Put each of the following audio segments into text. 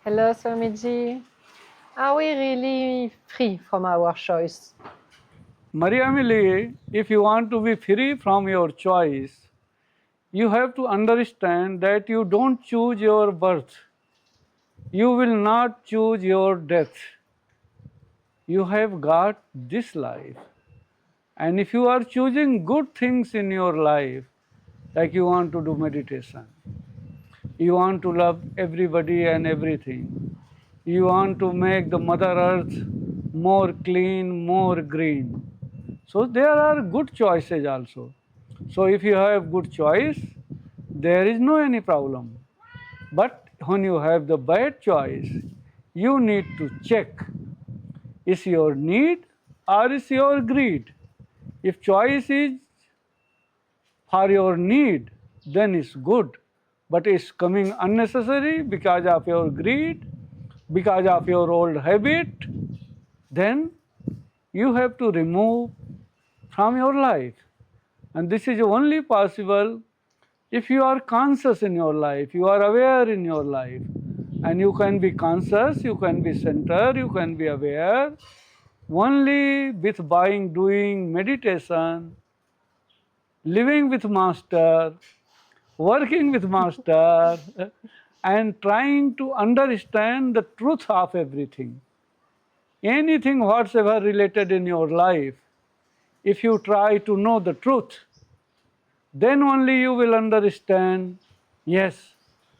Hello, Swamiji. Are we really free from our choice? Maria Amelie, if you want to be free from your choice, you have to understand that you don't choose your birth. You will not choose your death. You have got this life. And if you are choosing good things in your life, like you want to do meditation, you want to love everybody and everything, you want to make the Mother Earth more clean, more green. So there are good choices also. So if you have good choice, there is no any problem. But when you have the bad choice, you need to check, is your need or is your greed? If choice is for your need, then it's good. But it's coming unnecessary because of your greed, because of your old habit, then you have to remove from your life. And this is only possible if you are conscious in your life, you are aware in your life. And you can be conscious, you can be centered, you can be aware only with doing meditation, living with Master, working with Master, and trying to understand the truth of everything. Anything whatsoever related in your life, if you try to know the truth, then only you will understand, yes,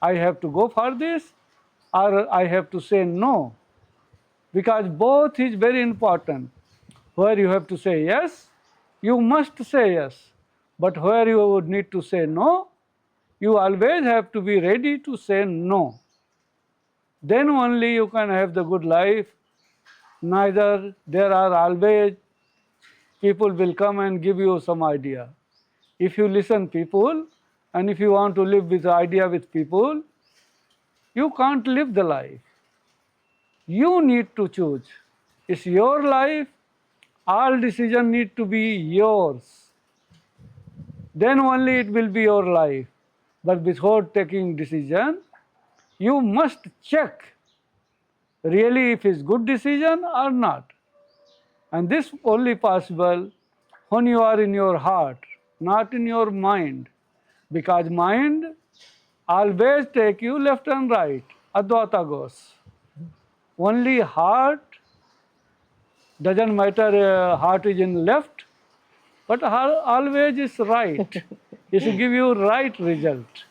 I have to go for this or I have to say no. Because both is very important. Where you have to say yes, you must say yes. But where you would need to say no, you always have to be ready to say no. Then only you can have the good life. Neither there are always people will come and give you some idea. If you listen people and if you want to live with idea with people, you can't live the life. You need to choose. It's your life. All decision need to be yours. Then only it will be your life. But before taking decision, you must check really if it's good decision or not. And this only possible when you are in your heart, not in your mind. Because mind always take you left and right, Advaita goes. Only heart, doesn't matter heart is in left, but heart always is right. It will give you right result.